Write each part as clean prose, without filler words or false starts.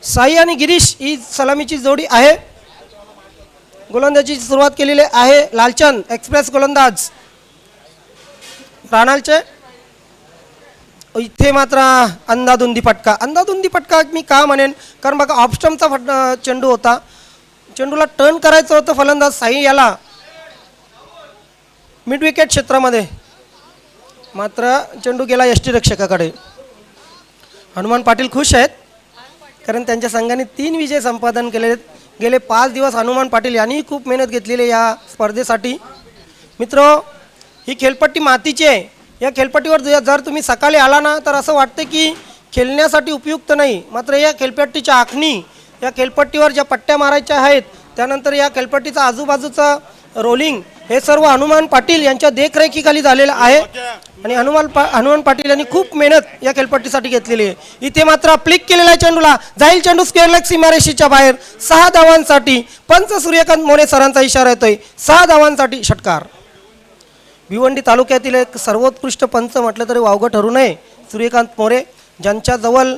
साई आणि गिरीश ही सलामीची जोडी आहे. गोलंदाजीची सुरुवात केलेली आहे लालचंद एक्सप्रेस गोलंदाज राणालचे. इथे मात्र अंदाधुंदी फटका मी का म्हणेन, कारण बघा ऑफस्टमचा चेंडू होता, चेंडूला टर्न करायचं होतं फलंदाज साई याला मिड विकेट क्षेत्रामध्ये, मात्र चेंडू गेला यष्टीरक्षकाकडे. हनुमान पाटील खुश आहेत कारण त्यांच्या संघाने 3 विजय संपादन केले. गेले 5 दिवस हनुमान पाटील यांनी खूप मेहनत घेतलेली या स्पर्धेसाठी. मित्र, ही खेळपट्टी मातीची आहे. या खेळपट्टीवर जर तुम्ही सकाळी आला ना तर असं वाटतं की खेळण्यासाठी उपयुक्त नाही, मात्र या खेळपट्टीच्या आखणी, या खेळपट्टीवर ज्या पट्ट्या मारायच्या आहेत, त्यानंतर या खेळपट्टीचा आजूबाजूचा रोलिंग, हे सर्व हनुमान पाटील यांच्या देखरेखीखाली झालेलं आहे. आणि हनुमान पाटील यांनी खूप मेहनत या खेळपट्टीसाठी घेतलेली आहे. इथे मात्र फ्लिक केलेल्या चेंडूला जाईल चेंडू स्क्वेअर लेग सीमारेषेच्या बाहेर. 6 धावांसाठी पंच सूर्यकांत मोरे सरांचा इशारा येतोय. 6 धावांसाठी षटकार. भिवंडी तालुक्यातील एक सर्वोत्कृष्ट पंच म्हटलं तरी वावगं ठरू नये सूर्यकांत मोरे, ज्यांच्याजवळ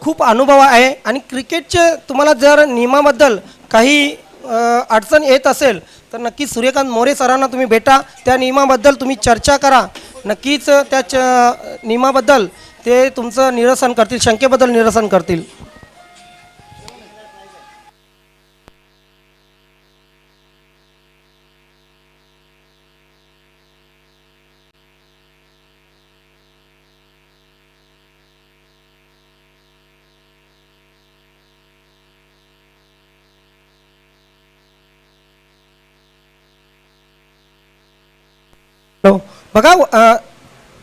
खूप अनुभव आहे. आणि क्रिकेटचे तुम्हाला जर नियमाबद्दल काही अडचण येत असेल तर नक्कीच सूर्यकांत मोरे सरांना तुम्ही भेटा, त्या नियमाबद्दल तुम्ही चर्चा करा. नक्कीच त्या नियमाबद्दल ते तुमचं निरसन करतील, शंकेबद्दल निरसन करतील. बघा,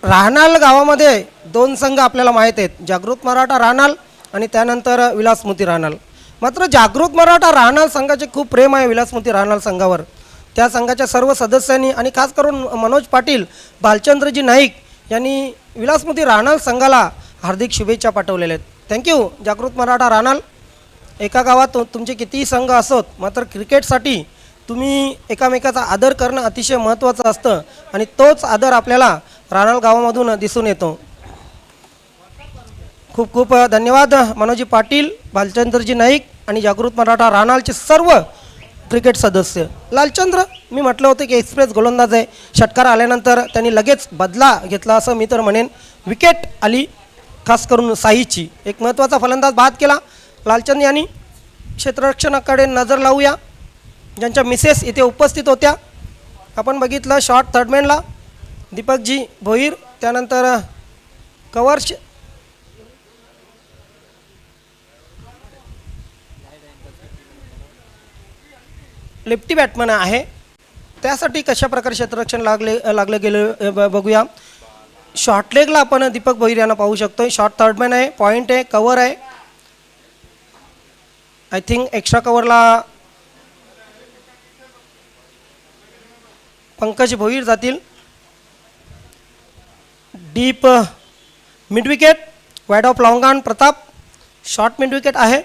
राहणाल गावामध्ये 2 संघ आपल्याला माहीत आहेत, जागृत मराठा राहणाल आणि त्यानंतर विलासमोती राहणाल. मात्र जागृत मराठा राहणाल संघाचे खूप प्रेम आहे विलासमोती राहणाल संघावर. त्या संघाच्या सर्व सदस्यांनी आणि खास करून मनोज पाटील, भालचंद्रजी नाईक यांनी विलासमोती राहणाल संघाला हार्दिक शुभेच्छा पाठवलेल्या आहेत. थँक्यू जागृत मराठा राहणाल. एका गावात तुमचे कितीही संघ असोत, मात्र क्रिकेटसाठी तुम्ही एकामेकाचा आदर करणं अतिशय महत्त्वाचं असतं आणि तोच आदर आपल्याला राणाल गावामधून दिसून येतो. खूप खूप धन्यवाद मनोजी पाटील, भालचंद्रजी नाईक आणि जागृत मराठा राणालचे सर्व क्रिकेट सदस्य. लालचंद्र, मी म्हटलं होतं की एक्सप्रेस गोलंदाज आहे. षटकार आल्यानंतर त्यांनी लगेच बदला घेतला असं मी तर म्हणेन. विकेट आली खास करून साईची. एक महत्त्वाचा फलंदाज बाद केला. लालचंद यांनी क्षेत्ररक्षणाकडे नजर लावूया, ज्यांच्या मिसेस इथे उपस्थित होत्या. आपण बघितलं शॉर्ट थर्डमॅनला दीपकजी भोईर, त्यानंतर कवर लेफ्टी बॅटमन आहे. त्यासाठी कशा प्रकारे क्षेत्ररक्षण लागलं गेलं बघूया. शॉर्ट लेगला आपण दीपक भोईर यांना पाहू शकतो. शॉर्ट थर्डमॅन आहे, पॉईंट आहे, कवर आहे. आय थिंक एक्स्ट्रा कवरला पंकज भोईर जातील. Deep mid wicket, wide off long on Pratap, short mid wicket आहे.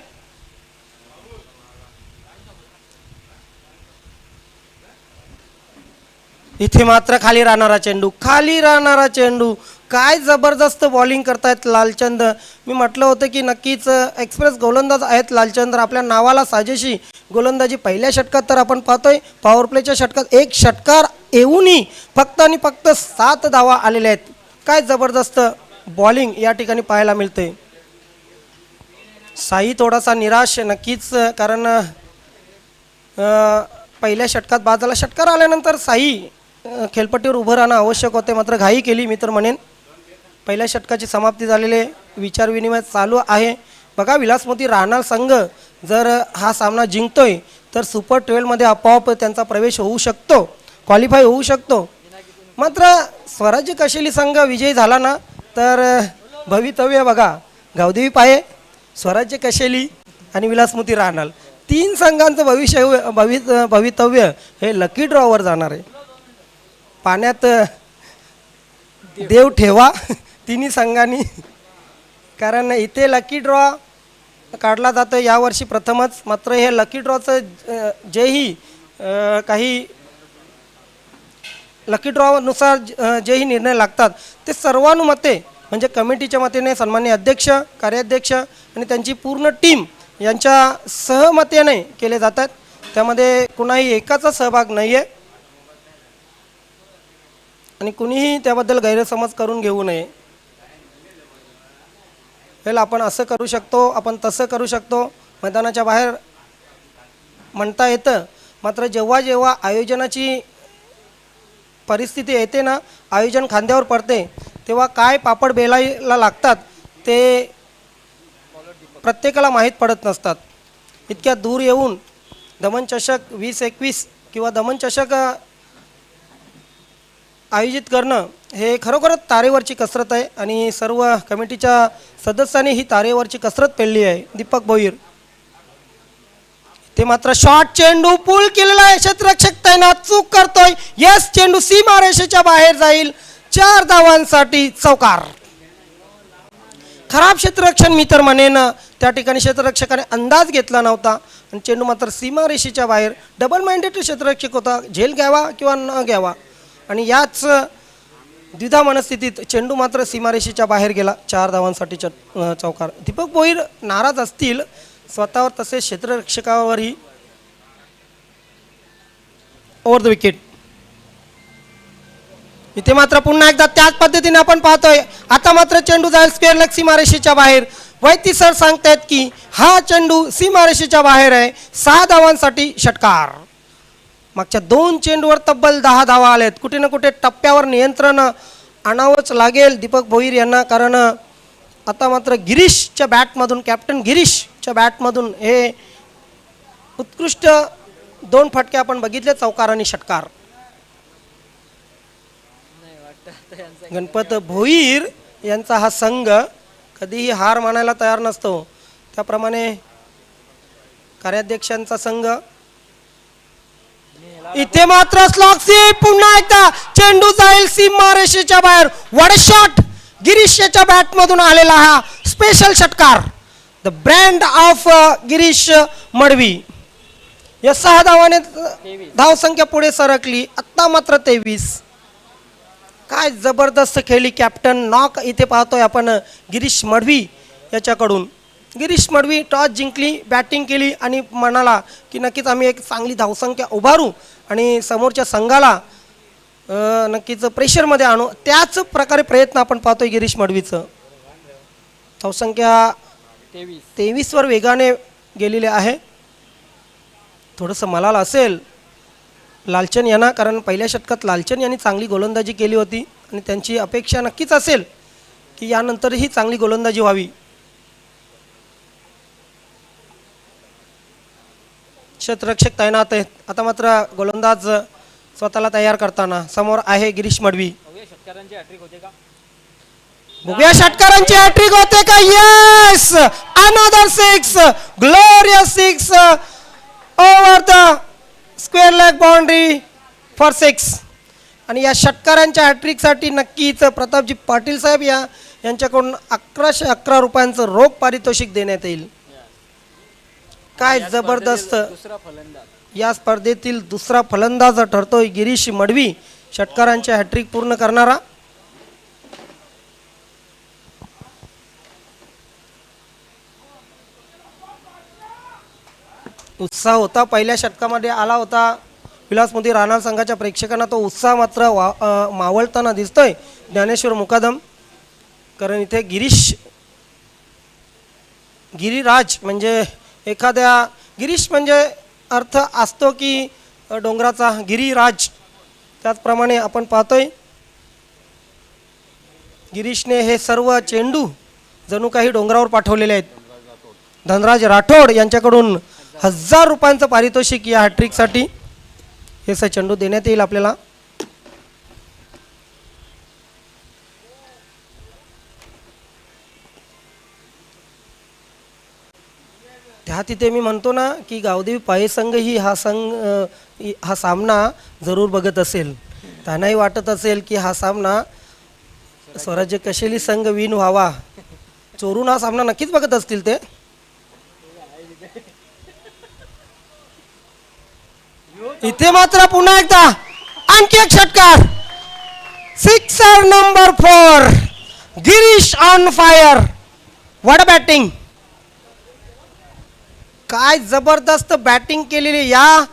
इथे मात्र खाली राहणारा चेंडू, काय जबरदस्त बॉलिंग करतायत लालचंद. मी म्हटलं होतं की नक्कीच एक्सप्रेस गोलंदाज आहेत लालचंद्र. आपल्या नावाला साजेशी गोलंदाजी. पहिल्या षटकात तर आपण पाहतोय पॉवर प्लेच्या षटकात 1 षटकार येऊनही फक्त आणि फक्त 7 धावा आलेल्या आहेत. काय जबरदस्त बॉलिंग या ठिकाणी पाहायला मिळते. साई थोडासा निराश नक्कीच, कारण पहिल्या षटकात बाद झाला. षटकार आल्यानंतर साई खेळपट्टीवर उभं राहणं आवश्यक होते, मात्र घाई केली मी तर म्हणेन. पहिल्या षटकाची समाप्ती झालेले विचारविनिमय चालू आहे. बघा, विलासमोती राहणार संघ जर हा सामना जिंकतोय तर सुपर 12मध्ये आपोआप त्यांचा प्रवेश होऊ शकतो, क्वालिफाय होऊ शकतो. मात्र स्वराज्य कशेली संघ विजयी झाला ना तर भवितव्य बघा, गावदेवी पाये, स्वराज्य कशेली आणि विलासमोती राहणार 3 संघांचं भवितव्य हे लकी ड्रॉवर जाणार आहे. पाण्यात देव ठेवा तिन्ही संघांनी, कारण इथे लकी ड्रॉ काढला जातो यावर्षी प्रथमच. मात्र हे लकी ड्रॉचं जेही काही लकी ड्रॉनुसार जेही निर्णय लागतात ते सर्वानुमते म्हणजे कमिटीच्या मतेने सन्माननीय अध्यक्ष, कार्याध्यक्ष आणि त्यांची पूर्ण टीम यांच्या सहमतेने केले जातात. त्यामध्ये कुणाही एकाचा सहभाग नाही आहे आणि कुणीही त्याबद्दल गैरसमज करून घेऊ नये. वेल आपण असं करू शकतो, आपण तसं करू शकतो, मैदानाच्या बाहेर म्हणता येतं. मात्र जेव्हा जेव्हा आयोजनाची परिस्थिती येते ना, आयोजन खांद्यावर पडते, तेव्हा काय पापड बेलायला लागतात ते प्रत्येकाला माहीत पडत नसतात. इतक्या दूर येऊन दमनचषक 2021 किंवा दमनचषक आयोजित करणं हे खरोखरच तारेवरची कसरत आहे आणि सर्व कमिटीच्या सदस्यांनी ही तारेवरची कसरत पेलली आहे. दीपक भोईर ते मात्र शॉर्ट चेंडू पूल केलेला आहे, क्षेत्ररक्षक तैनात, चूक करतोय. यस, चेंडू सीमारेषेच्या बाहेर जाईल. 4 धावांसाठी चौकार. खराब क्षेत्ररक्षण मी तर म्हणेन. त्या ठिकाणी क्षेत्ररक्षकाने अंदाज घेतला नव्हता आणि चेंडू मात्र सीमारेषेच्या बाहेर. डबल माइंडेड क्षेत्ररक्षक होता, झेल घ्यावा किंवा न घ्यावा आणि याच द्विधा मनस्थितीत चेंडू मात्र सीमारेषेच्या बाहेर गेला. 4 धावांसाठी चौकार. दीपक भोईर नाराज असतील स्वतःवर तसेच क्षेत्ररक्षकावरही. Over the wicket. इथे मात्र पुन्हा एकदा त्याच पद्धतीने आपण पाहतोय. आता मात्र चेंडू जाईल स्क्वेअर लेग सीमारेषेच्या बाहेर. वैती सर सांगतायत की हा चेंडू सीमारेषेच्या बाहेर आहे. 6 धावांसाठी षटकार. मागच्या 2 चेंडूवर तब्बल 10 धावा आल्यात. कुठे ना कुठे टप्प्यावर नियंत्रण आणावंच लागेल दीपक भोईर यांना, कारण आता मात्र गिरीशच्या बॅटमधून, कॅप्टन गिरीशच्या बॅटमधून हे उत्कृष्ट 2 फटके आपण बघितले, चौकार आणि षटकार. गणपत भोईर यांचा हा संघ कधीही हार मानायला तयार नसतो. त्याप्रमाणे कार्याध्यक्षांचा संघ. इथे मात्र स्लॉक्सी पुन्हा एकदा चेंडू जाईल सीमारेषेच्या बाहेर. वड शॉट गिरीशच्या बॅटमधून आलेला हा स्पेशल षटकार. The brand of Girish Madavi. या 6 धावाने धावसंख्या पुढे सरकली. आत्ता मात्र 23. काय जबरदस्त खेळली कॅप्टन. नॉक इथे पाहतोय आपण गिरीश मडवी याच्याकडून. गिरीश मडवी टॉस जिंकली, बॅटिंग केली आणि म्हणाला की नक्कीच आम्ही एक चांगली धावसंख्या उभारू आणि समोरच्या संघाला नक्कीच प्रेशरमध्ये आणू. त्याच प्रकारे प्रयत्न आपण पाहतोय गिरीश मडवीचं. धावसंख्या 23 वर वेगाने गेलेले आहे. थोडंसं मलाल असेल लालचंद यांना, कारण पहिल्या षटकात लालचंद यांनी चांगली गोलंदाजी केली होती आणि त्यांची अपेक्षा नक्कीच असेल की यानंतरही चांगली गोलंदाजी व्हावी. क्षेत्ररक्षक तैनात आहेत. आता मात्र गोलंदाज स्वतःला तयार करताना समोर आहे गिरीश मडवी. बघूया षटकारांची हॅट्रिक होते का. Yes, another 6, glorious 6 over the square leg boundary for 6. आणि या षटकारांच्या हॅट्रिकसाठी नक्कीच प्रतापजी पाटील साहेब यांच्याकडून 1111 रुपयांचं रोख पारितोषिक देण्यात येईल. काय जबरदस्त. या स्पर्धेतील दुसरा फलंदाज ठरतोय गिरीश मडवी, षटकारांचे हॅट्रिक पूर्ण करणारा. उत्साह होता, पहिल्या षटकामध्ये आला होता विलासमोदी राणा संघाच्या प्रेक्षकांना. तो उत्साह मात्र मावळताना दिसतोय ज्ञानेश्वर मुकादम, कारण इथे गिरिराज म्हणजे एखाद्या, गिरीश म्हणजे अर्थ असतो की डोंगराचा, गिरिराज. त्याचप्रमाणे आपण पाहतोय गिरीशने हे सर्व चेंडू जणू काही डोंगरावर पाठवलेले आहेत. धनराज राठोड यांच्याकडून 1000 रुपयांचं पारितोषिक या हॅट्रिकसाठी. हे चेंडू देण्यात येईल आपल्याला. त्या तिथे मी म्हणतो ना की गावदेवी पाये संघ ही हा सामना जरूर बघत असेल. त्यांनाही वाटत असेल की हा सामना स्वराज्य कशेली संघ विन व्हावा. चोरून हा सामना नक्कीच बघत असतील ते. इथे मात्र पुन्हा एकदा आणखी एक षटकार. 6 number 4. Girish on fire. What batting. काय जबरदस्त बॅटिंग केलेली. या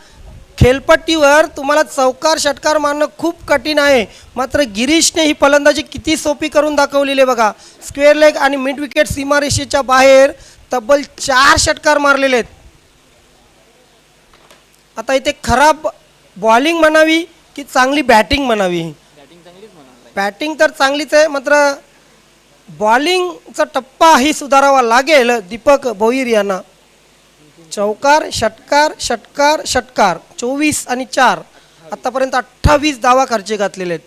खेळपट्टीवर तुम्हाला चौकार षटकार मारणं खूप कठीण आहे, मात्र गिरीशने ही फलंदाजी किती सोपी करून दाखवलेली आहे बघा. स्क्वेअर लेग आणि मिड विकेट सीमारेषेच्या बाहेर तब्बल 4 षटकार मारलेले आहेत. आता इथे खराब बॉलिंग म्हणावी की चांगली बॅटिंग म्हणावी. बॅटिंग तर चांगलीच आहे, मात्र बॉलिंगचा टप्पाही सुधारावा लागेल दीपक भोईर यांना. चौकार षटकार षटकार षटकार 24 आणि 4 आतापर्यंत 28 धावा खर्ची घातलेले आहेत.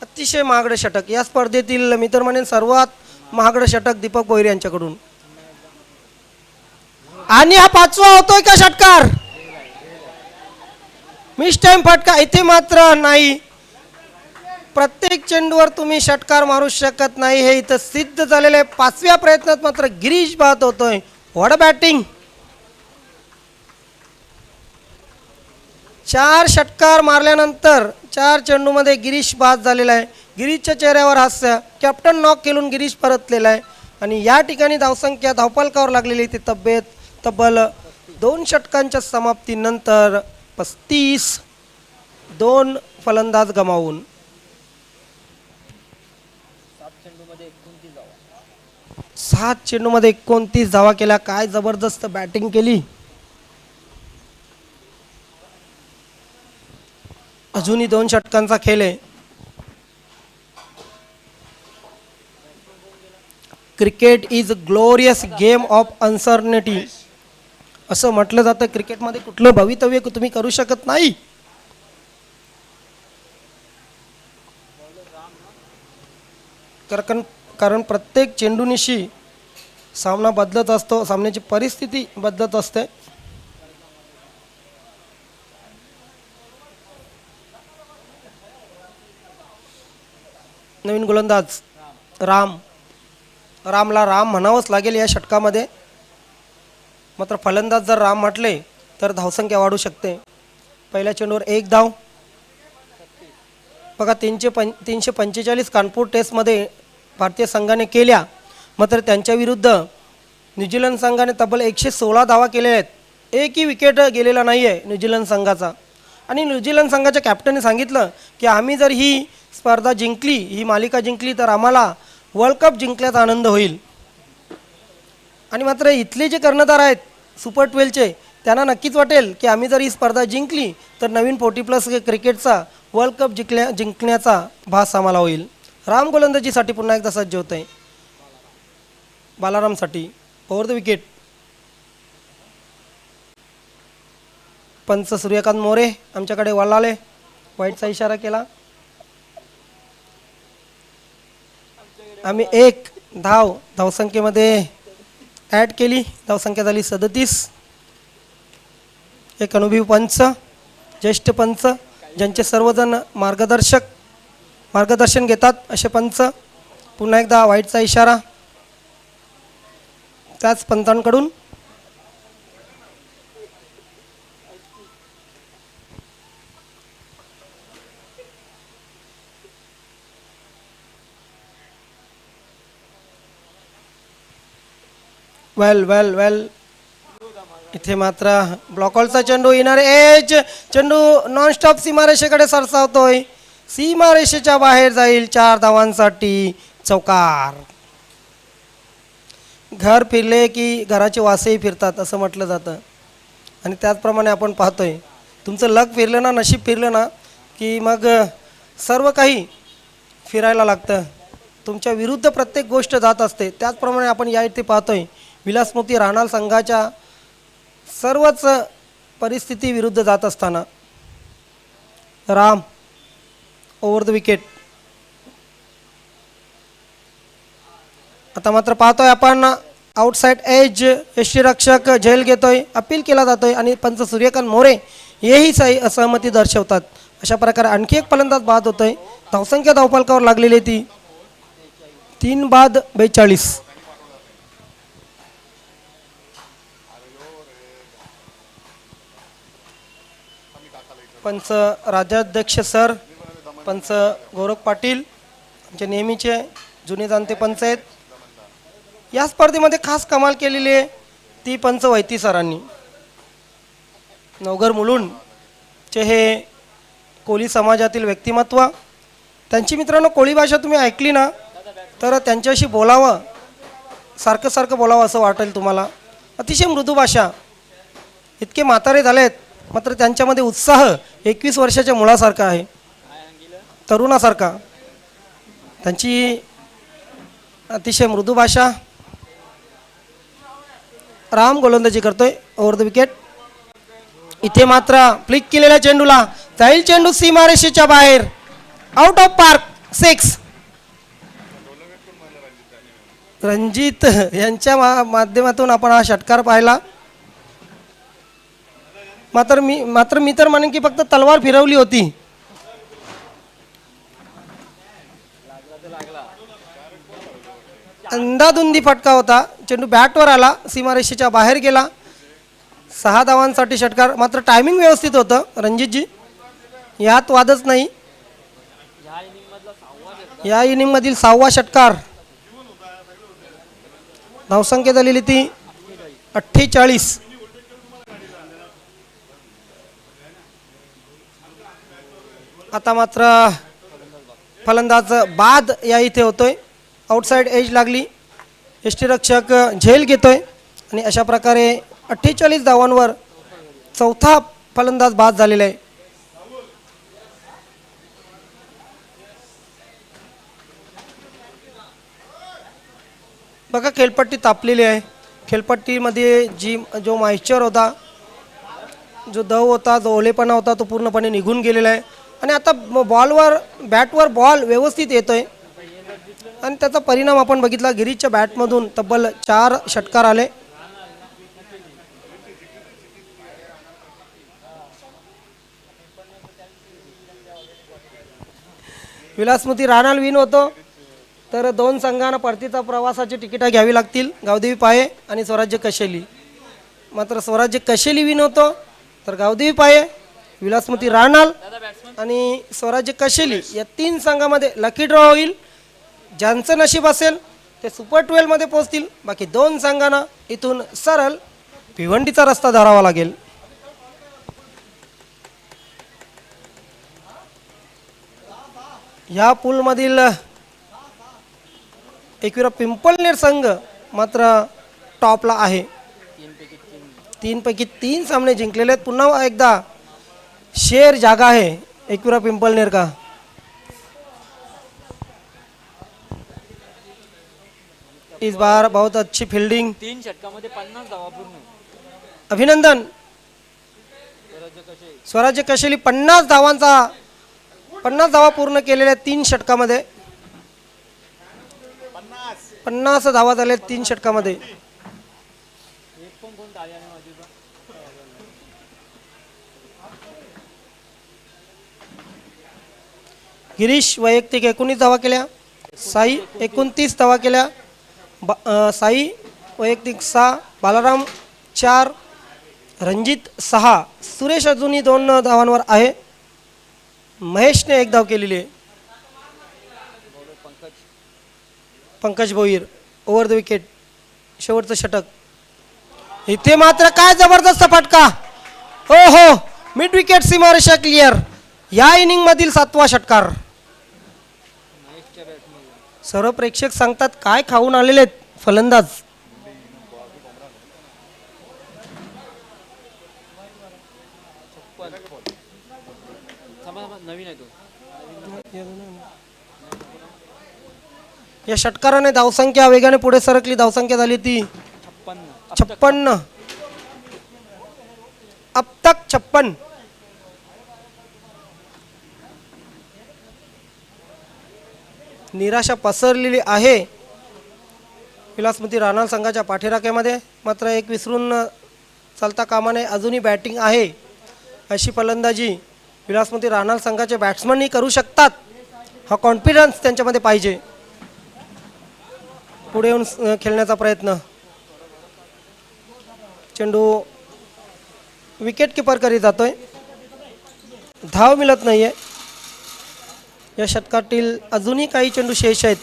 अतिशय महागडे षटक या स्पर्धेतील. मी तर म्हणेन सर्वात महागडे षटक दीपक भोईर यांच्याकडून. आणि हा 5वा होतोय का षटकार. मिस टाइम फटका. इथे मात्र नाही. प्रत्येक चेंडूवर तुम्ही षटकार मारू शकत नाही, हे इथं सिद्ध झालेलं आहे. 5व्या प्रयत्नात मात्र गिरीश बाद होतोय. What batting. 4 षटकार मारल्यानंतर 4 चेंडूमध्ये गिरीश बाद झालेला आहे. गिरीशच्या चेहऱ्यावर हास्य. कॅप्टन नॉक खेळून गिरीश परतलेला आहे आणि या ठिकाणी धावसंख्या धावफलकावर लागलेली ती तब्बल 2 षटकांच्या समाप्तीनंतर 35. 2 फलंदाज गमावून 7 चेंडूमध्ये 29 धावा केल्या. काय जबरदस्त बॅटिंग केली. अजूनही 2 षटकांचा खेळ आहे. Cricket is glorious game of uncertainty असं म्हटलं जातं. क्रिकेटमध्ये कुठलं भवितव्य तुम्ही करू शकत नाही. कारण प्रत्येक चेंडूनिशी सामना बदलत असतो, सामन्याची परिस्थिती बदलत असते. नवीन गोलंदाज रामला राम म्हणावंच लागेल या षटकामध्ये. मात्र फलंदाज जर राम म्हटले तर धावसंख्या वाढू शकते. पहिल्या चेंडूवर 1 धाव. बघा 345 कानपूर टेस्टमध्ये भारतीय संघाने केल्या, मात्र त्यांच्या विरुद्ध न्यूझीलंड संघाने तब्बल 116 धावा केलेल्या आहेत. एकही विकेट गेलेला नाही आहे न्यूझीलंड संघाचा. आणि न्यूझीलंड संघाच्या कॅप्टनने सांगितलं की आम्ही जर ही स्पर्धा जिंकली, ही मालिका जिंकली, तर आम्हाला वर्ल्ड कप जिंकल्याचा आनंद होईल. आणि मात्र इथले जे कर्णधार आहेत सुपर 12चे, त्यांना नक्कीच वाटेल की आम्ही जर ही स्पर्धा जिंकली तर नवीन 40+ क्रिकेटचा वर्ल्ड कप जिंकण्याचा भास आम्हाला होईल. राम गोलंदाजीसाठी पुन्हा एकदा सज्ज होत आहे. बालारामसाठी ओव्हर द विकेट. पंच सूर्यकांत मोरे आमच्याकडे वळाले. वाईटचा इशारा केला. आम्ही 1 धावसंख्येमध्ये ॲड केली. धावसंख्या झाली 37. एक अनुभवी पंच, ज्येष्ठ पंच, ज्यांचे सर्वजण मार्गदर्शन घेतात असे पंच. पुन्हा एकदा वाईटचा इशारा त्याच पंचांकडून. वेल इथे मात्र ब्लॉकॉलचा चेंडू येणार. एज चेंडू नॉनस्टॉप सीमारेषेकडे सरसावतोय. सीमारेषेच्या बाहेर जाईल. 4 धावांसाठी चौकार. घर फिरले की घराचे वासेही फिरतात असं म्हटलं जातं. आणि त्याचप्रमाणे आपण पाहतोय तुमचं लक फिरलं ना, नशीब फिरलं ना, की मग सर्व काही फिरायला लागतं. तुमच्या विरुद्ध प्रत्येक गोष्ट जात असते. त्याचप्रमाणे आपण या इथे पाहतोय विलासमोती राहणार संघाच्या सर्वच परिस्थिती विरुद्ध जात असताना राम ओव्हर द विकेट. आता मात्र पाहतोय आपण आउटसाइड एज यष्टीरक्षक झेल घेतोय. अपील केला जातोय आणि पंच सूर्यकांत मोरे हेही असहमती दर्शवतात. अशा प्रकारे आणखी एक फलंदाज बाद होतोय. धावसंख्या धावफलकावर लागलेली ती 3 बाद 42. पंच राज्याध्यक्ष सर, पंच गौरव पाटील, आमचे नेहमीचे जुने जाणते पंच आहेत. या स्पर्धेमध्ये खास कमाल केलेली आहे ती पंच वैती सरांनी. नवघर मुलुंडचे हे कोळी समाजातील व्यक्तिमत्व. त्यांची मित्रांनो कोळी भाषा तुम्ही ऐकली ना तर त्यांच्याशी बोलावं, सारखं सारखं बोलावं असं वाटेल तुम्हाला. अतिशय मृदू भाषा. इतके म्हातारे झालेत मात्र त्यांच्यामध्ये उत्साह 21 वर्षाच्या मुलासारखा आहे, तरुणासारखा. त्यांची अतिशय मृदू भाषा. राम गोलंदाजी करतोय ओव्हर द विकेट. इथे मात्र फ्लिक केलेल्या चेंडूला जाईल चेंडू सीमारेषेच्या बाहेर, आउट ऑफ पार्क, 6. रणजित यांच्या माध्यमातून आपण हा षटकार पाहिला. मात्र मी तर म्हणेन की फक्त तलवार फिरवली होती. अंदाधुंदी फटका होता. चेंडू बॅटवर आला, सीमारेषेच्या बाहेर गेला. 6 धावांसाठी षटकार. मात्र टायमिंग व्यवस्थित होतं रणजितजी, यात वादच नाही. या इनिंगमधील 6वा षटकार. धावसंख्या झालेली ती 48. आता मात्र फलंदाज बाद या इथे होतोय. आउटसाइड एज लागली. यष्टीरक्षक झेल घेतोय आणि अशा प्रकारे 48 धावांवर चौथा फलंदाज बाद झालेला आहे. बघा खेळपट्टी तापलेली आहे. खेळपट्टीमध्ये जो मॉइश्चर होता, जो दव होता, जो ओलेपणा होता तो पूर्णपणे निघून गेलेला आहे. आणि आता बॅटवर बॉल व्यवस्थित येतोय आणि त्याचा परिणाम आपण बघितला. गिरीजच्या बॅटमधून तब्बल 4 षटकार आले. विलासमती राणाल विन होतो तर 2 संघांना परतीचा प्रवासाची तिकिटा घ्यावी लागतील, गावदेवी पाये आणि स्वराज्य कशेली. मात्र स्वराज्य कशेली विन होतो तर गावदेवी पाये, विलासमती राणाल आणि स्वराज्य कशेली या 3 संघामध्ये लकी ड्रॉ होईल. ज्यांचं नशीब असेल ते सुपर 12 मध्ये पोहोचतील. बाकी 2 संघांना इथून सरळ भिवंडीचा रस्ता धरावा लागेल. ह्या पूलमधील एकविरा पिंपळनेर संघ मात्र टॉपला आहे. 3 पैकी 3 सामने जिंकलेले आहेत. पुन्हा एकदा शेर जागा है एकविरा पिंपलनेर का. इस बार बहुत अच्छी फील्डिंग. 3 षटकामध्ये 50 धावा पूर्ण. अभिनंदन. स्वराज्य कशेली 50 धावा पूर्ण केलेल्या 3 षटकामध्ये. 50 धावा झाल्या 3 षटकामध्ये. गिरीश वैयक्तिक 19 धावा केल्या. साई 29 धावा केल्या. साई वैयक्तिक 6, बालाराम 4, रणजित 6, सुरेश अजूनही 2 धावांवर आहे. महेशने 1 धाव केलेली आहे. Pankaj Bhoir over the wicket, शेवटचं षटक. इथे मात्र काय जबरदस्त फटका. हो हो, मिड विकेट सीमारेषा क्लिअर. या इनिंग मधील 7वा षटकार. सर्व प्रेक्षक सांगतात काय खाऊन आलेले आहेत फलंदाज. नवीन आहे तो. या षटकाराने धावसंख्या वेगाने पुढे सरकली. धावसंख्या झाली ती 56. अब तक 56. निराशा पसरलेली आहे विलासमती राणाल संघाच्या पाठीराख्यामध्ये. मात्र एक विसरून चालता कामा नये. अजूनही बॅटिंग आहे. अशी फलंदाजी विलासमती राणाल संघाचे बॅट्समनही करू शकतात. हा कॉन्फिडन्स त्यांच्यामध्ये पाहिजे. पुढे येऊन खेळण्याचा प्रयत्न. चेंडू विकेट किपर करीत जातोय. धाव मिळत नाहीये. या षटकातील अजूनही काही चेंडू शेष आहेत.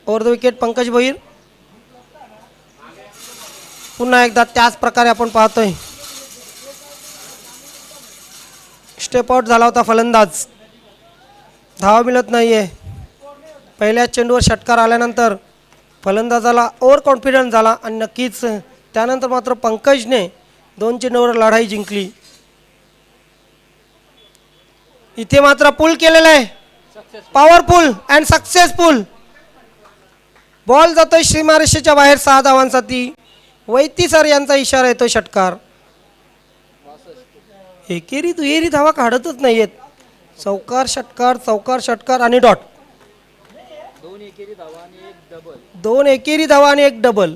Over the wicket Pankaj Bhoir. पुन्हा एकदा त्याच प्रकारे आपण पाहतोय. स्टेप आउट झाला होता फलंदाज. धाव मिळत नाहीये. पहिल्याच चेंडूवर षटकार आल्यानंतर फलंदाजाला ओव्हर कॉन्फिडन्स झाला आणि नक्कीच त्यानंतर मात्र पंकजने 2 चेंडूवर लढाई जिंकली. इथे मात्र पुल केलेला आहे. Powerful and successful. बॉल जातोय सीमारेषेच्या बाहेर 6 धावांसाठी. वैती सर यांचा इशारा येतोय षटकार. एकेरी दुहेरी धावा काढतच नाहीयेत. चौकार षटकार आणि डॉट. 2 एकेरी धावा आणि 1 डबल. 2 एकेरी धावा आणि 1 डबल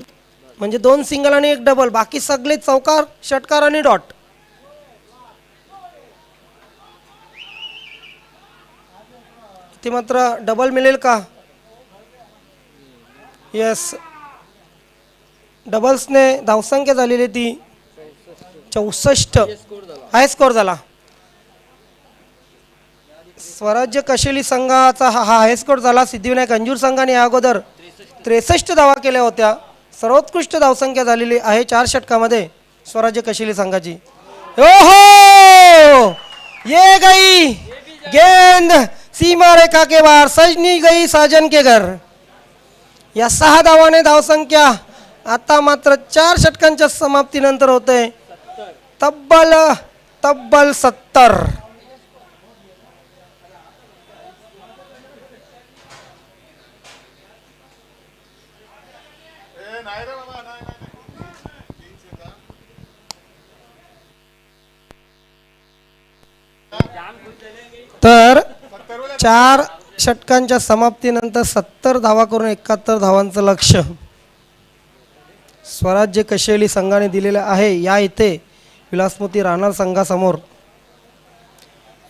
म्हणजे 2 सिंगल आणि 1 डबल. बाकी सगळे चौकार षटकार आणि डॉट. ते मात्र डबल मिळेल का? यस, डबल्सने धावसंख्या झालेली ती 64. हाय स्कोर झाला. स्वराज्य कशेली संघाचा हा हाय स्कोर झाला. सिद्धिविनायक अंजूर संघाने या अगोदर 63 धावा केल्या होत्या. सर्वोत्कृष्ट धावसंख्या झालेली आहे 4 षटकामध्ये स्वराज्य कशेली संघाची. ओहो, ये गई गेंद सीमा रेखा के बाहर. सजनी गई साजन के घर. या 6 धावाने धावसंख्या आता मात्र 4 षटकांच्या समाप्तीनंतर होते तब्बल 70. तर 4 षटकांच्या समाप्तीनंतर 70 धावा करून 71 धावांचं लक्ष्य स्वराज्य कशेली संघाने दिलेलं आहे या इथे विलासमोती राहणार संघासमोर.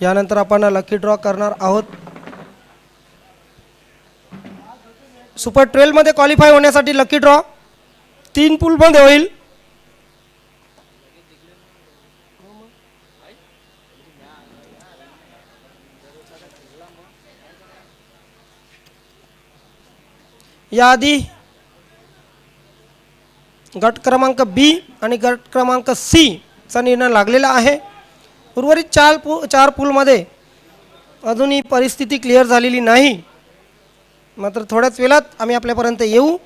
यानंतर आपण लकी ड्रॉ करणार आहोत. सुपर 12 मध्ये क्वालिफाय होण्यासाठी लकी ड्रॉ 3 पूलमध्ये होईल. याआधी गट क्रमांक बी आणि गट क्रमांक सी चा निर्णय लागलेला आहे. उर्वरित 4 पूलमध्ये अजूनही परिस्थिती क्लिअर झालेली नाही. मात्र थोड्याच वेळात आम्ही आपल्यापर्यंत येऊ.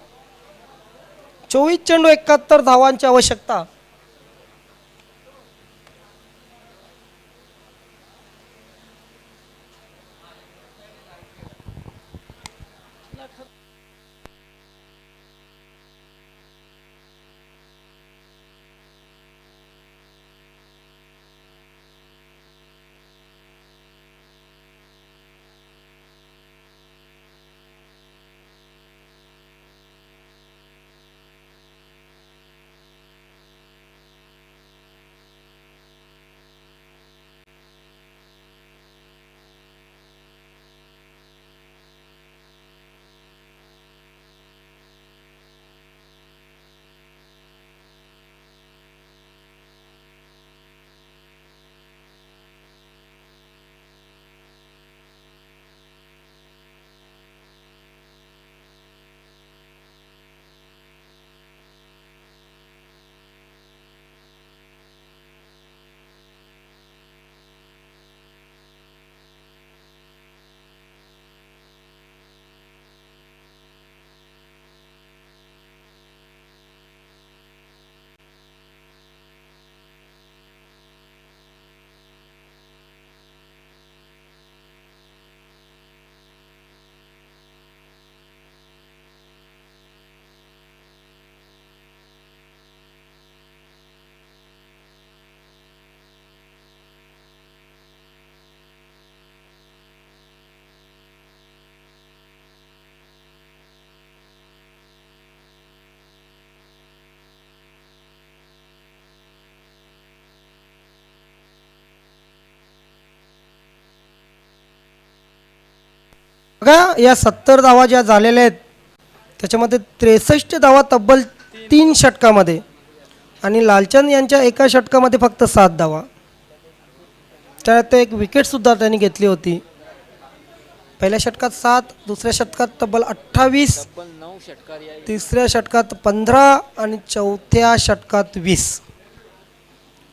24 चेंडू 71 धावांची आवश्यकता. बघा या 70 धावा ज्या झालेल्या आहेत त्याच्यामध्ये 63 धावा तब्बल 3 षटकामध्ये आणि लालचंद यांच्या एका षटकामध्ये फक्त 7 धावा. त्यात एक विकेटसुद्धा त्यांनी घेतली होती. पहिल्या षटकात 7, दुसऱ्या षटकात तब्बल 28, तब्बल 9 षटकार या तिसऱ्या षटकात 15 आणि चौथ्या षटकात 20.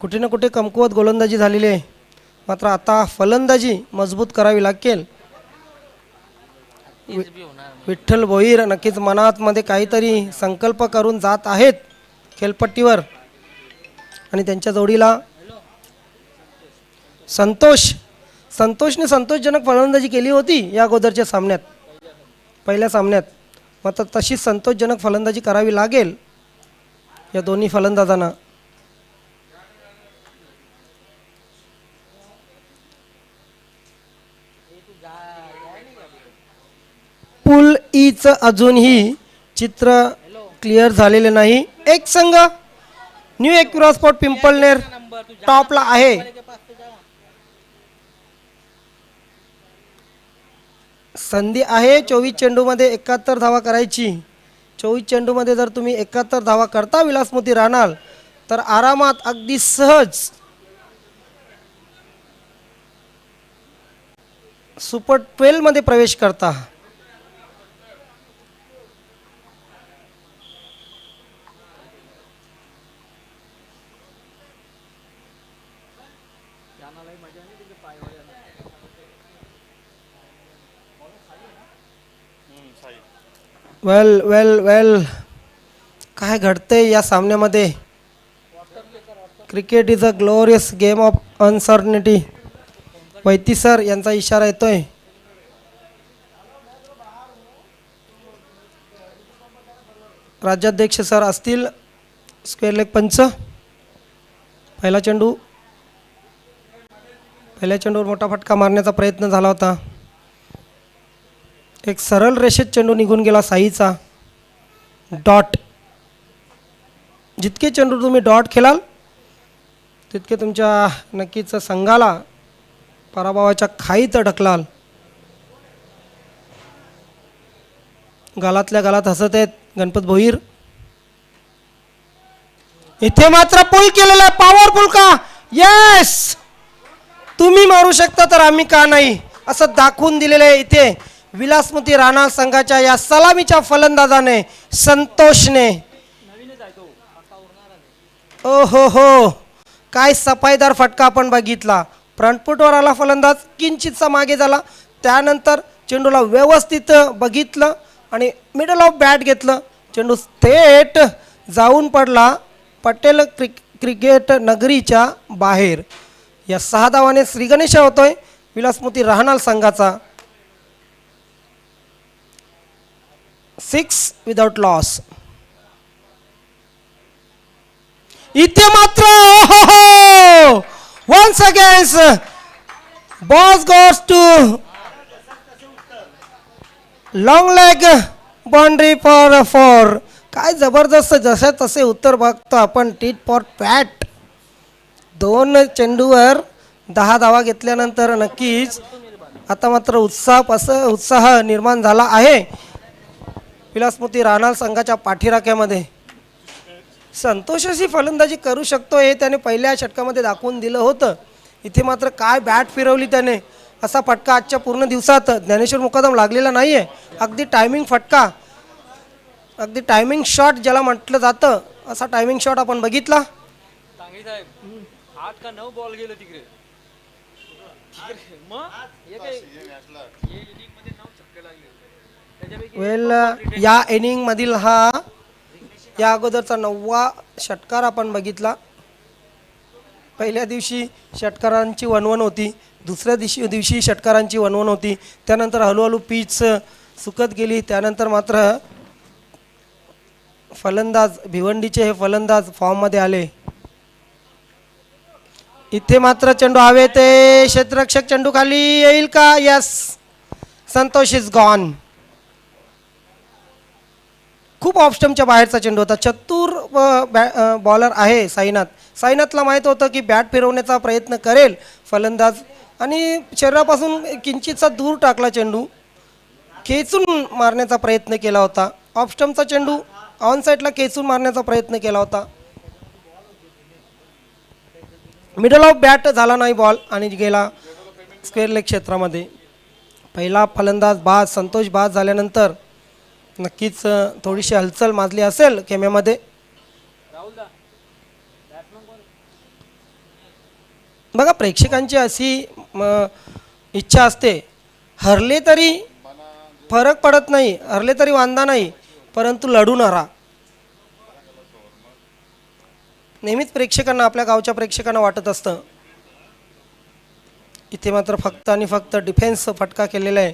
कुठे ना कुठे कमकुवत गोलंदाजी झालेली आहे. मात्र आता फलंदाजी मजबूत करावी लागेल. विठ्ठल भोईर नक्कीच मनात मध्ये काहीतरी संकल्प करून जात आहेत खेळपट्टीवर. आणि त्यांच्या जोडीला संतोषने संतोषजनक फलंदाजी केली होती या अगोदरच्या सामन्यात, पहिल्या सामन्यात. मात्र तशीच संतोषजनक फलंदाजी करावी लागेल या दोन्ही फलंदाजांना. पूल ईचं अजूनही चित्र क्लिअर झालेले नाही. एक संघ न्यू एक्विरा स्पोर्ट पिंपळनेर टॉपला आहे. संधी आहे 24 चेंडूमध्ये 71 धावा करायची. 24 चेंडूमध्ये जर तुम्ही 71 धावा करता विलासमोती राहणार तर आरामात अगदी सहज सुपर 12 मध्ये प्रवेश करता. वेल वेल वेल काय घडतंय या सामन्यामध्ये. Cricket is a glorious game of uncertainty. Vaity sir यांचा इशारा येतोय. राज्याध्यक्ष सर असतील. स्क्वेअर लेग पंच. पहिल्या चेंडूवर मोठा फटका मारण्याचा प्रयत्न झाला होता. एक सरळ रेषेत चेंडू निघून गेला साईचा. डॉट. जितके चेंडू तुम्ही डॉट खेळाल तितके तुमच्या नक्कीच संघाला पराभवाच्या खाईत ढकलाल. गालातल्या गालात हसत आहेत गणपत भोईर. इथे मात्र पुल केलेला आहे. पॉवरफुल का? येस, तुम्ही मारू शकता तर आम्ही का नाही असं दाखवून दिलेलं आहे इथे विलासमोती राणा संघाच्या या सलामीच्या फलंदाजाने संतोषने. ओ हो, काय सफाईदार फटका आपण बघितला. फ्रंटफुटवर आला फलंदाज, किंचितसा मागे झाला, त्यानंतर चेंडूला व्यवस्थित बघितलं आणि मिडल ऑफ बॅट घेतलं. चेंडू थेट जाऊन पडला पटेल क्रिकेट नगरीच्या बाहेर. या 6 धावाने श्रीगणेश होतोय विलासमोती राहणार संघाचा. 6 विदाउट लॉस. इथे मात्र once again boss goes to long leg boundary for 4. काय जबरदस्त जसे तसे उत्तर बघतो आपण. टीट फॉर पॅट. 2 चेंडूवर 10 धावा घेतल्यानंतर नक्कीच आता मात्र उत्साह निर्माण झाला आहे विलासमोती राहणार संघाच्या पाठीराख्यामध्ये. संतोष अशी फलंदाजी करू शकतो हे त्याने पहिल्या षटकामध्ये दाखवून दिलं होतं. इथे मात्र काय बॅट फिरवली त्याने. असा फटका आजच्या पूर्ण दिवसात ज्ञानेश्वर मुकादम लागलेला नाही आहे. अगदी टायमिंग फटका, अगदी टायमिंग शॉट ज्याला म्हटलं जातं असा टायमिंग शॉट आपण बघितला. सांगली साहेब 8 का 9 बॉल गेले तिकडे. वेल या इनिंग मधील हा या अगोदरचा 9वा षटकार आपण बघितला. पहिल्या दिवशी षटकारांची 1-1 होती. दुसऱ्या दिवशी षटकारांची 1-1 होती. त्यानंतर हळूहळू पिच सुकत गेली. त्यानंतर मात्र फलंदाज भिवंडीचे हे फलंदाज फॉर्ममध्ये आले. इथे मात्र चेंडू हवेत. क्षेत्ररक्षक चेंडू खाली येईल का? Yes, Santosh is gone. खूप ऑफस्टमच्या बाहेरचा चेंडू होता. चतुर बॉलर आहे साईनाथला माहीत होतं की बॅट फिरवण्याचा प्रयत्न करेल फलंदाज आणि शरीरापासून किंचितसा दूर टाकला चेंडू. खेचून मारण्याचा प्रयत्न केला होता. ऑफस्टमचा चेंडू ऑन साईडला खेचून मारण्याचा प्रयत्न केला होता. मिडल ऑफ बॅट झाला नाही बॉल आणि गेला स्क्वेअर लेग क्षेत्रामध्ये. पहिला फलंदाज बाद संतोष बाद झाल्यानंतर नक्कीच थोडीशी हलचल माजली असेल खेम्यामध्ये. राहुल दा बॅट्समन कोण? बघा प्रेक्षकांची अशी इच्छा असते, हरले तरी फरक पडत नाही, हरले तरी वांदा नाही, परंतु लढून हरा. नेहमीच प्रेक्षकांना, आपल्या गावच्या प्रेक्षकांना वाटत असतं. इथे मात्र फक्त आणि फक्त डिफेन्स फटका केलेला आहे.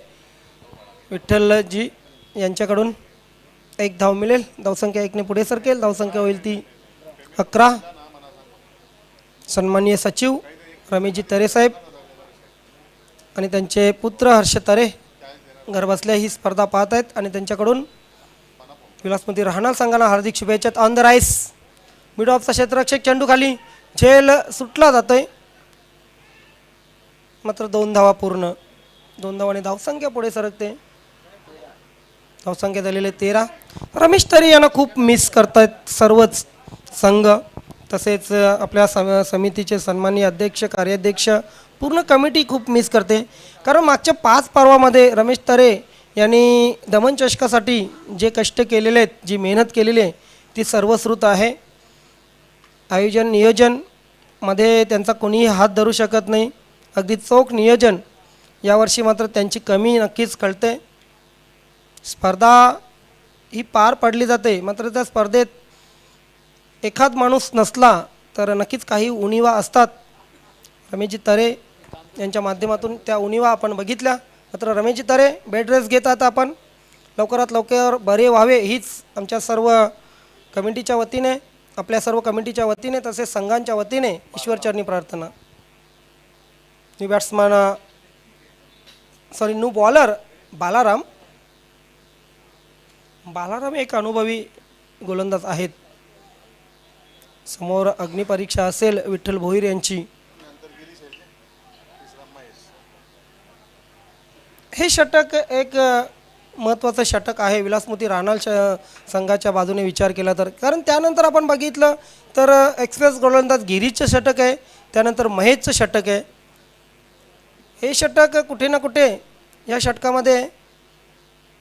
विठ्ठलजी यांच्याकडून एक धाव मिळेल. धावसंख्या 1ने पुढे सरकेल. धावसंख्या होईल ती 11. सन्माननीय सचिव रमेशजी तरे साहेब आणि त्यांचे पुत्र हर्ष तरे घरबसल्या ही स्पर्धा पाहत आहेत आणि त्यांच्याकडून विलासमती राहणार संघाला हार्दिक शुभेच्छा. ऑन द राईस मिड ऑफचा क्षेत्ररक्षक चेंडू खाली झेल सुटला जातोय. मात्र 2 धावा पूर्ण. 2 धावाने धावसंख्या पुढे सरकते. धावसंख्या झालेले 13. रमेश तरे यांना खूप मिस करतायत सर्वच संघ, तसेच आपल्या समितीचे सन्माननीय अध्यक्ष, कार्याध्यक्ष, पूर्ण कमिटी खूप मिस करते. कारण मागच्या 5 पर्वामध्ये रमेश तरे यांनी दमन चषकासाठी जे कष्ट केलेले आहेत, जी मेहनत केलेली आहे ती सर्वश्रुत आहे. आयोजन नियोजनमध्ये त्यांचा कोणीही हात धरू शकत नाही. अगदी चोख नियोजन. यावर्षी मात्र त्यांची कमी नक्कीच कळते. स्पर्धा ही पार पडली जाते, मात्र त्या स्पर्धेत एखाद माणूस नसला तर नक्कीच काही उणिवा असतात. रमेशजी तरे यांच्या माध्यमातून त्या उणिवा आपण बघितल्या. मात्र रमेशजी तरे बेड रेस्ट घेतात. आपण लवकरात लवकर बरे व्हावे हीच आमच्या सर्व कमिटीच्या वतीने, आपल्या सर्व कमिटीच्या वतीने, तसेच संघांच्या वतीने ईश्वरचरणी प्रार्थना. New batsman new bowler Balaram एक अनुभवी गोलंदाज आहेत. समोर अग्निपरीक्षा असेल विठ्ठल भोईर यांची. हे षटक एक महत्त्वाचं षटक आहे विलासमती राहणार संघाच्या बाजूने विचार केला तर. कारण त्यानंतर आपण बघितलं तर एक्सप्रेस गोलंदाज गिरीजचं षटक आहे, त्यानंतर महेशचं षटक आहे. हे षटक कुठे ना कुठे या षटकामध्ये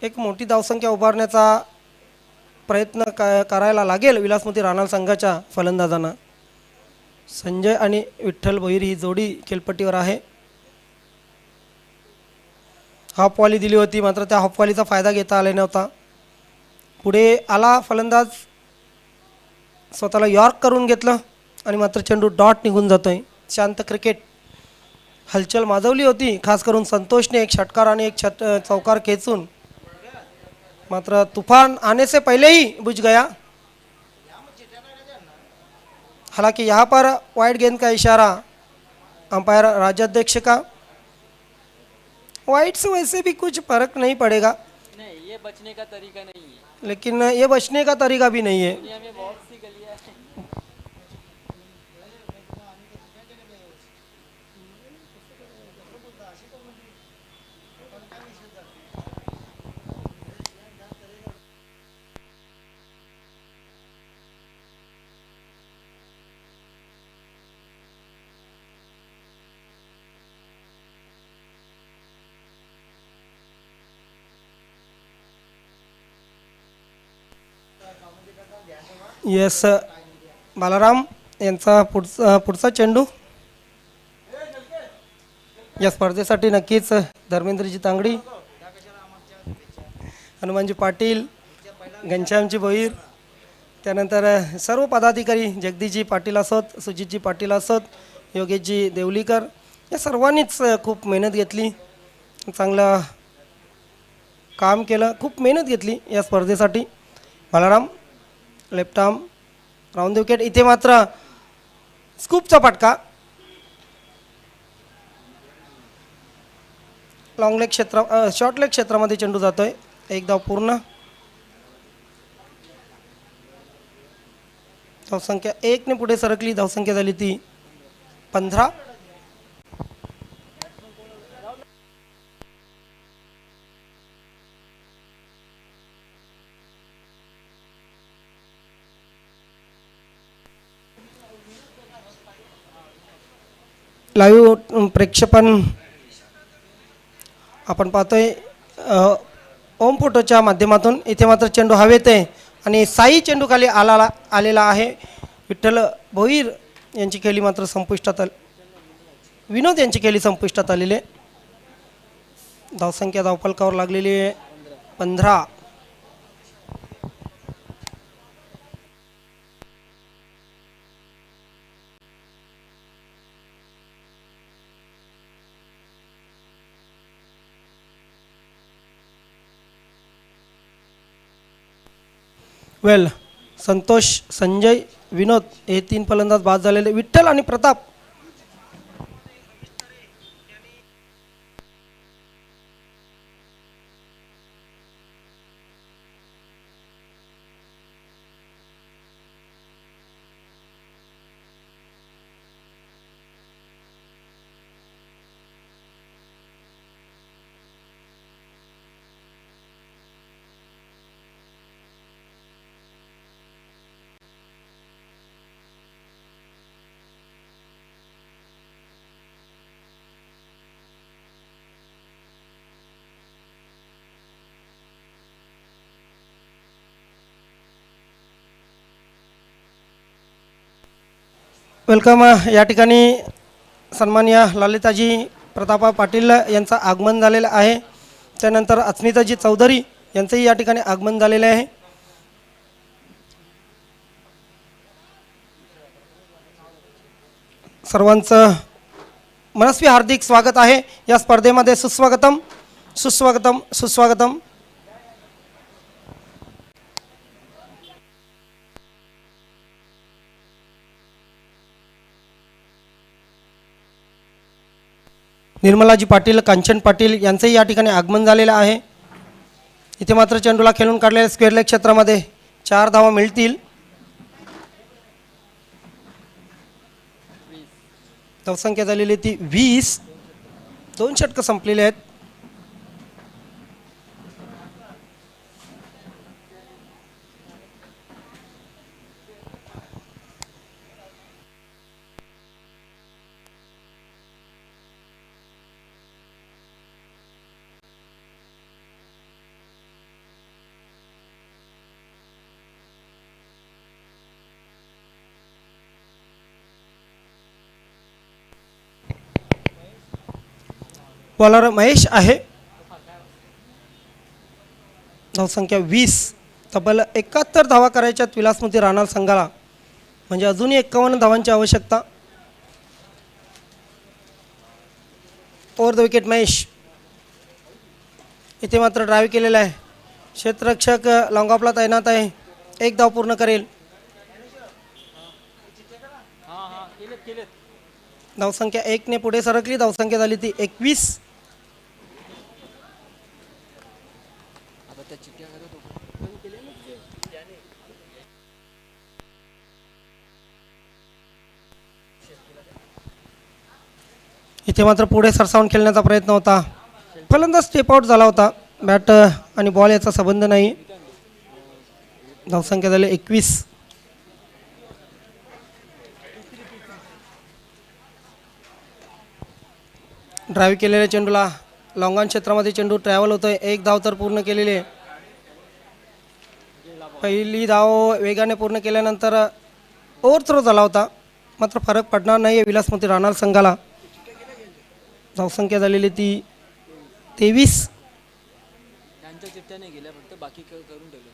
एक मोठी धावसंख्या उभारण्याचा प्रयत्न करायला लागेल विलासमती राहणार संघाच्या फलंदाजांना. संजय आणि विठ्ठल भोईर ही जोडी खेळपट्टीवर आहे. हाफवाली दिली होती, मात्र त्या हाफवालीचा फायदा घेता आला नव्हता. पुढे आला फलंदाज, स्वतःला यॉर्क करून घेतलं आणि मात्र चेंडू डॉट निघून जातोय. शांत क्रिकेट. हलचल माजवली होती, खास करून संतोषने एक षटकार आणि एक चौकार खेचून, मात्र तूफान आने से पहले ही बुझ गया. हालांकि यहाँ पर वाइड गेंद का इशारा अंपायर राज्याध्यक्ष का. वाइड से वैसे भी कुछ फर्क नहीं पड़ेगा, नहीं, ये बचने का तरीका नहीं है. लेकिन ये बचने का तरीका भी नहीं है. दुनिया में बहुत सी गलियां हैं. यस बालाराम यांचा पुढचा चेंडू या स्पर्धेसाठी नक्कीच धर्मेंद्रजी तांगडी, हनुमानजी पाटील, घनश्यामजी भोईर, त्यानंतर सर्व पदाधिकारी जगदीशजी पाटील असोत, सुजितजी पाटील असोत, योगेशजी देवलीकर, या सर्वांनीच खूप मेहनत घेतली, चांगलं काम केलं, खूप मेहनत घेतली या स्पर्धेसाठी. Balaram left arm round wicket. इथे मात्र स्कूपचा फटका. लॉंग लेग क्षेत्र शॉर्ट लेग क्षेत्रामध्ये चेंडू जातोय. एक धाव पूर्ण. धावसंख्या 1ने पुढे सरकली. धावसंख्या झाली ती 15. लाईव्ह प्रेक्षेपण आपण पाहतोय ओम फोटोच्या माध्यमातून. इथे मात्र चेंडू हवेत आहे आणि साई चेंडू खाली आलेला आहे. विठ्ठल भोईर यांची खेळी मात्र संपुष्टात विनोद यांची खेळी संपुष्टात आलेली आहे. धावसंख्या धावफलकावर लागलेली आहे 15. वेल संतोष, संजय, विनोद हे 3 फलंदाज बाद झालेले. विठ्ठल आणि प्रताप वेलकम. या ठिकाणी सन्माननीय ललिताजी प्रतापा पाटील यांचं आगमन झालेलं आहे. त्यानंतर अस्मिताजी चौधरी यांचंही या ठिकाणी आगमन झालेलं आहे. सर्वांचं मनस्वी हार्दिक स्वागत आहे या स्पर्धेमध्ये. सुस्वागतम सुस्वागतम सुस्वागतम. निर्मलाजी पाटील, कांचन पाटील यांचंही या ठिकाणी आगमन झालेलं आहे. इथे मात्र चेंडूला खेळून काढलेल्या स्क्वेअर लेग क्षेत्रामध्ये 4 धावा मिळतील. धावसंख्या झालेली ती 20. 2 षटकं संपलेले आहेत. बॉलर महेश आहे. धावसंख्या 20. तब्बल 71 धावा करायच्या विलासमती राहणार संघाला, म्हणजे अजूनही 51 धावांची आवश्यकता. Over the wicket Mahesh. इथे मात्र ड्राईव्ह केलेला आहे. क्षेत्ररक्षक लॉंग ऑफला तैनात आहे. 1 धाव पूर्ण करेल. धावसंख्या 1 ने पुढे सरकली. धावसंख्या झाली ती 21. इथे मात्र पुढे सरसावून खेळण्याचा प्रयत्न होता. फलंदाज स्टेप आउट झाला होता. बॅट आणि बॉल याचा संबंध नाही. धावसंख्या झाली 21. ड्राईव्ह केलेल्या चेंडूला लॉंगॉन क्षेत्रामध्ये चेंडू ट्रॅव्हल होतोय. 1 धाव तर पूर्ण केलेली आहे. पहिली धाव वेगाने पूर्ण केल्यानंतर ओव्हरथ्रो झाला होता, मात्र फरक पडणार नाही आहे विलासमती राहणार संघाला. धावसंख्या झालेली ती 23. यांच्या चिठ्ठ्या नाही गेल्या, फक्त बाकी करून ठेवलेलं.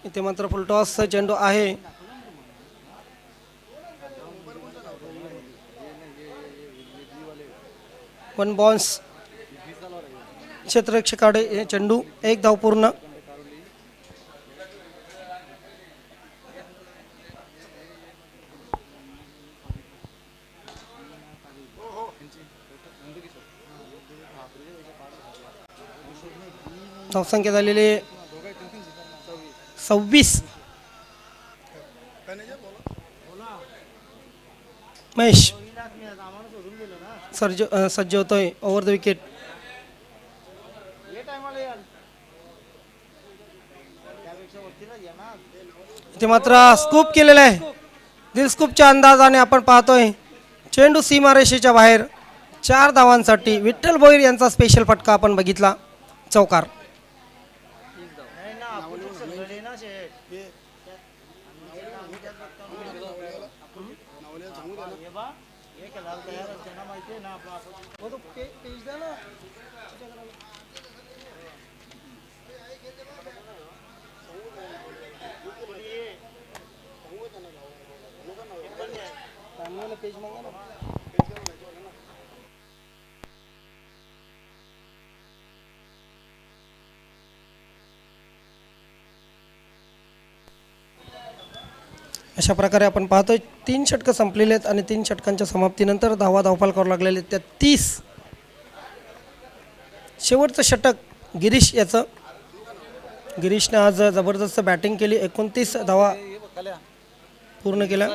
इथे मात्र फुलटॉस चेंडू आहे. One bones. क्षेत्ररक्षकाकडे चेंडू. 1 धाव पूर्ण. धावसंख्या झालेली 26. महेश सज्ज होतोय ओव्हर द विकेट. इथे मात्र स्कूप केलेला आहे. दिल स्कूपच्या अंदाजाने आपण पाहतोय चेंडू सीमारेषेच्या बाहेर. 4 धावांसाठी विठ्ठल भोईर यांचा स्पेशल फटका आपण बघितला. चौकार. अशा प्रकारे आपण पाहतोय 3 षटकं संपलेले आहेत आणि 3 षटकांच्या समाप्तीनंतर धावफल करावं लागलेले त्या 30. शेवटचं षटक गिरीश याचं. गिरीशने आज जबरदस्त बॅटिंग केली. 29 धावा पूर्ण केल्या.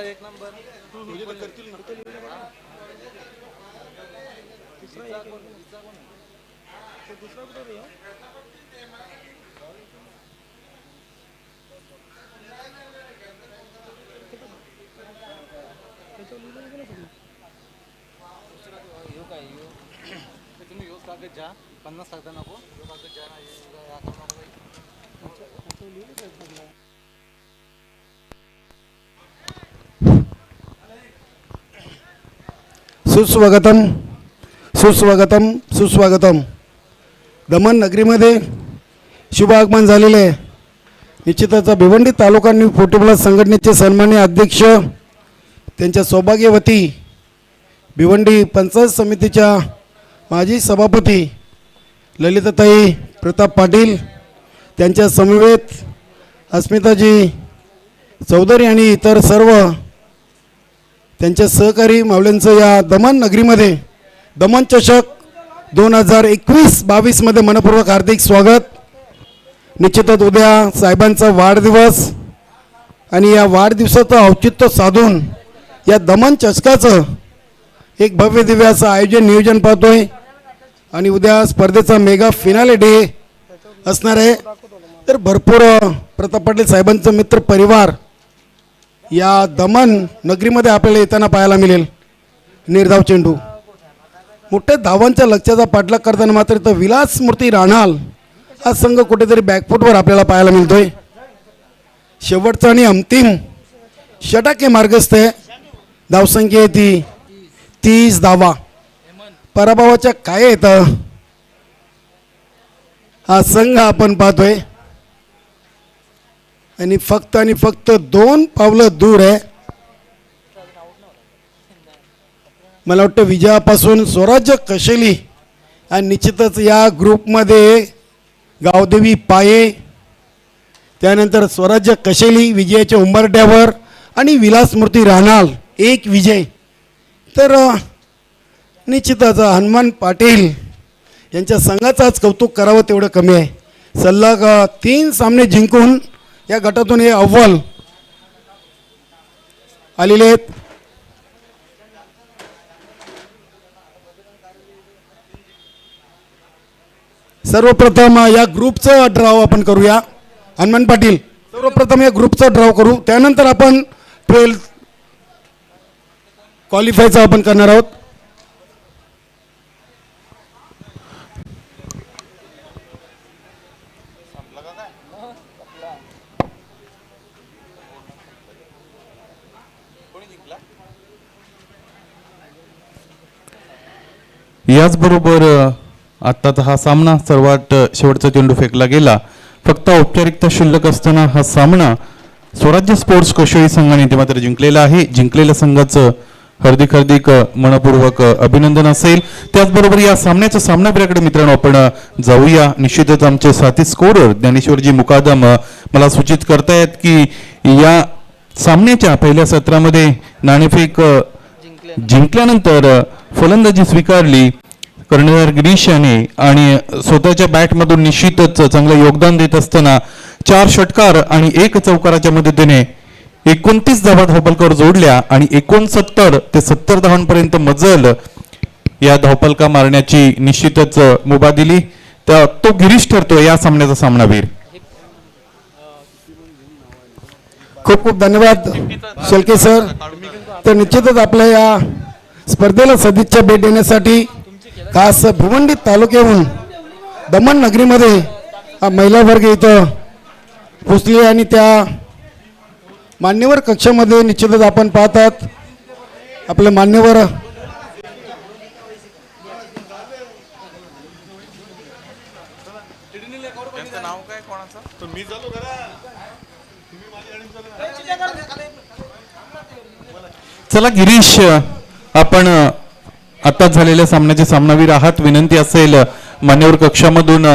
सुस्वागतम सुस्वागतम सुस्वागतम. दमण नगरीमध्ये शुभ आगमन झालेले आहे. निश्चितच भिवंडी तालुका फुटबॉल संघटनेचे सन्माननीय अध्यक्ष, त्यांच्या सौभाग्यवती भिवंडी पंचायत समितीच्या माजी सभापती ललिताताई प्रताप पाटील, त्यांच्या समवेत अस्मिताजी चौधरी आणि इतर सर्व त्यांच्या सहकारी मावल्यांचं या दमण नगरीमध्ये दमण चषक 2021-22 मध्ये मनपूर्वक हार्दिक स्वागत. निश्चितच उद्या साहेबांचा वाढदिवस आणि या वाढदिवसाचं औचित्य साधून या दमण चषकाचं एक भव्य दिव्य असं आयोजन नियोजन पाहतोय. आणि उद्या स्पर्धेचा मेगा फिनाले डे असणार आहे. तर भरपूर प्रताप पाटील साहेबांचं मित्र परिवार या दमण नगरीमध्ये आपल्याला येताना पाहायला मिळेल. निर्धाव चेंडू मोठ्या धावांच्या लक्ष्याचा पाठलाग करताना मात्र इथं विलास मूर्ती राणाल हा संघ कुठेतरी बॅकफुटवर आपल्याला पाहायला मिळतोय. शेवटचा आणि अंतिम षटक हे मार्गस्थ आहे. धावसंख्या आहे ती 30 धावा. पराभवाच्या काय येतं हा संघ आपण पाहतोय आणि फक्त 2 पावलं दूर आहे. मला वाटतं विजयापासून स्वराज्य कशेली आणि निश्चितच या ग्रुपमध्ये गावदेवी पाये, त्यानंतर स्वराज्य कशेली विजयाच्या उंबरट्यावर आणि विलासमूर्ती राणाल एक विजय. तर निश्चितच हनुमान पाटील यांच्या संघाचं आज कौतुक करावं तेवढं कमी आहे. सलग 3 सामने जिंकून या गटातून हे अव्वल आलेले आहेत. सर्वप्रथम या ग्रुपचं ड्राव आपण करूया. हनुमान पाटील सर्वप्रथम या ग्रुपचा ड्राव करू, त्यानंतर आपण 12 क्वालिफायचा आपण करणार आहोत. याचबरोबर आत्ताचा हा सामना सर्वात शेवटचा चेंडू फेकला गेला. फक्त औपचारिकता शिल्लक असताना हा सामना स्वराज्य स्पोर्ट्स कोशळी संघाने ते मात्र जिंकलेला आहे. जिंकलेल्या संघाचं हार्दिक मनपूर्वक अभिनंदन असेल. त्याचबरोबर या सामन्याच्या सामनावीराकडे मित्रांनो आपण जाऊया. निश्चितच आमचे साथी स्कोरर ज्ञानेश्वरजी मुकादम मला सूचित करतायत की या सामन्याच्या पहिल्या सत्रामध्ये नाणेफेक जिंकल्यानंतर फलंदाजी स्वीकारली कर्णधार गिरीश याने आणि स्वतःच्या बॅटमधून निश्चितच चांगलं योगदान देत असताना 4 षटकार आणि 1 चौकाराच्या मदतीने 29 धावा धावफलकावर जोडल्या आणि 69 ते 70 धावांपर्यंत मजल या धावफलका मारण्याची निश्चितच मुभा दिली. तो गिरीश ठरतो या सामन्याचा सामनावीर. खूप खूप धन्यवाद शेळके सर. तर निश्चितच आपल्या या स्पर्धेला सदिच्छा भेट देण्यासाठी खास भिवंडी तालुक्याहून दमण नगरीमध्ये हा महिला वर्ग इथं पोचले आणि त्या मान्यवर कक्षामध्ये निश्चितच आपण पाहतात आपले मान्यवर चला गिरीश, आपण आता झालेल्या सामन्याचे सामनावीर आहात. विनंती असेल मान्यवर कक्षामधून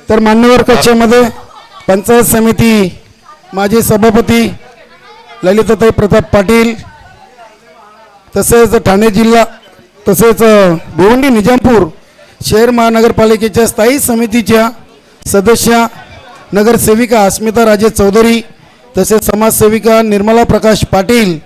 तर मान्यवर कक्षामध्ये पंचायत समिती माजी सभापती ललिताताई प्रताप पाटील, तसेच ठाणे जिल्हा, तसेच भिवंडी निजामपूर शहर महानगरपालिकेच्या स्थायी समितीच्या सदस्या नगरसेविका अस्मिता राजे चौधरी, तसेच समाजसेविका निर्मला प्रकाश पाटील